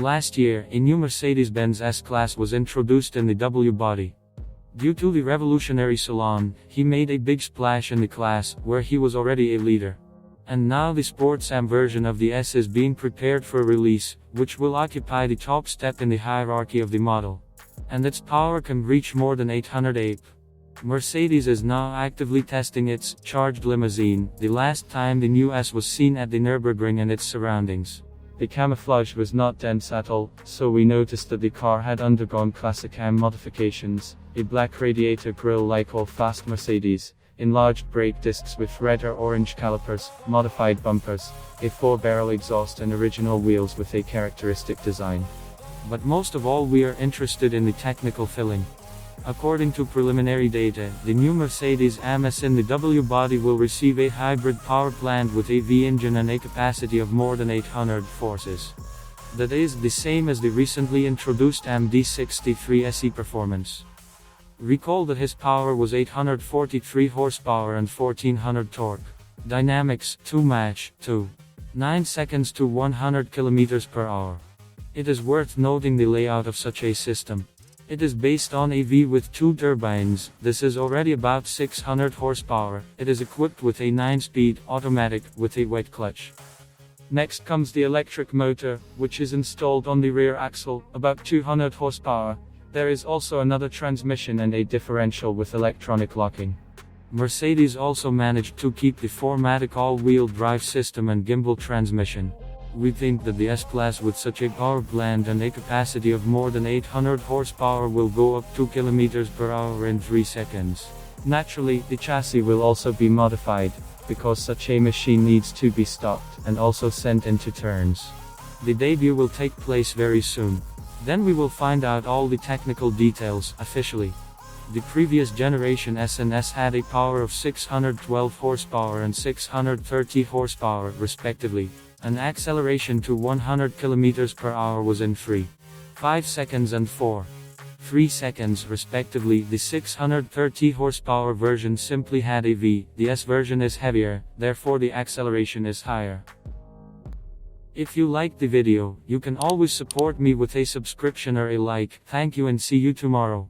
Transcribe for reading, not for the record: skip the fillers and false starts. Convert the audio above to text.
Last year, a new Mercedes-Benz S-Class was introduced in the W body. Due to the revolutionary salon, he made a big splash in the class, where he was already a leader. And now the Sports AM version of the S is being prepared for release, which will occupy the top step in the hierarchy of the model. And its power can reach more than 800 AP. Mercedes is now actively testing its charged limousine, the last time the new S was seen at the Nürburgring and its surroundings. The camouflage was not dense at all, so we noticed that the car had undergone classic AM modifications, a black radiator grille like all fast Mercedes, enlarged brake discs with red or orange calipers, modified bumpers, a 4-barrel exhaust and original wheels with a characteristic design. But most of all we are interested in the technical filling. According to preliminary data, the new Mercedes-AMG in the W body will receive a hybrid power plant with a V engine and a capacity of more than 800 horses. That is the same as the recently introduced AMG S63 SE Performance. Recall that his power was 843 horsepower and 1400 torque. Dynamics 2 match 2. 9 seconds to 100 km per hour. It is worth noting the layout of such a system. It is based on a V with 2 turbines. This is already about 600 horsepower. It is equipped with a 9-speed automatic with a wet clutch. Next comes the electric motor, which is installed on the rear axle, about 200 horsepower. There is also another transmission and a differential with electronic locking. Mercedes also managed to keep the 4MATIC all-wheel drive system and gimbal transmission. We think that the S-Class with such a power plant and a capacity of more than 800 horsepower will go up 2 km per hour in 3 seconds. Naturally, the chassis will also be modified, because such a machine needs to be stocked, and also sent into turns. The debut will take place very soon. Then we will find out all the technical details, officially. The previous generation S and S had a power of 612 horsepower and 630 horsepower, respectively. An acceleration to 100 km per hour was in 3.5 seconds and 4.3 seconds respectively. The 630 horsepower version simply had a V, the S version is heavier, therefore the acceleration is higher. If you liked the video, you can always support me with a subscription or a like. Thank you and see you tomorrow.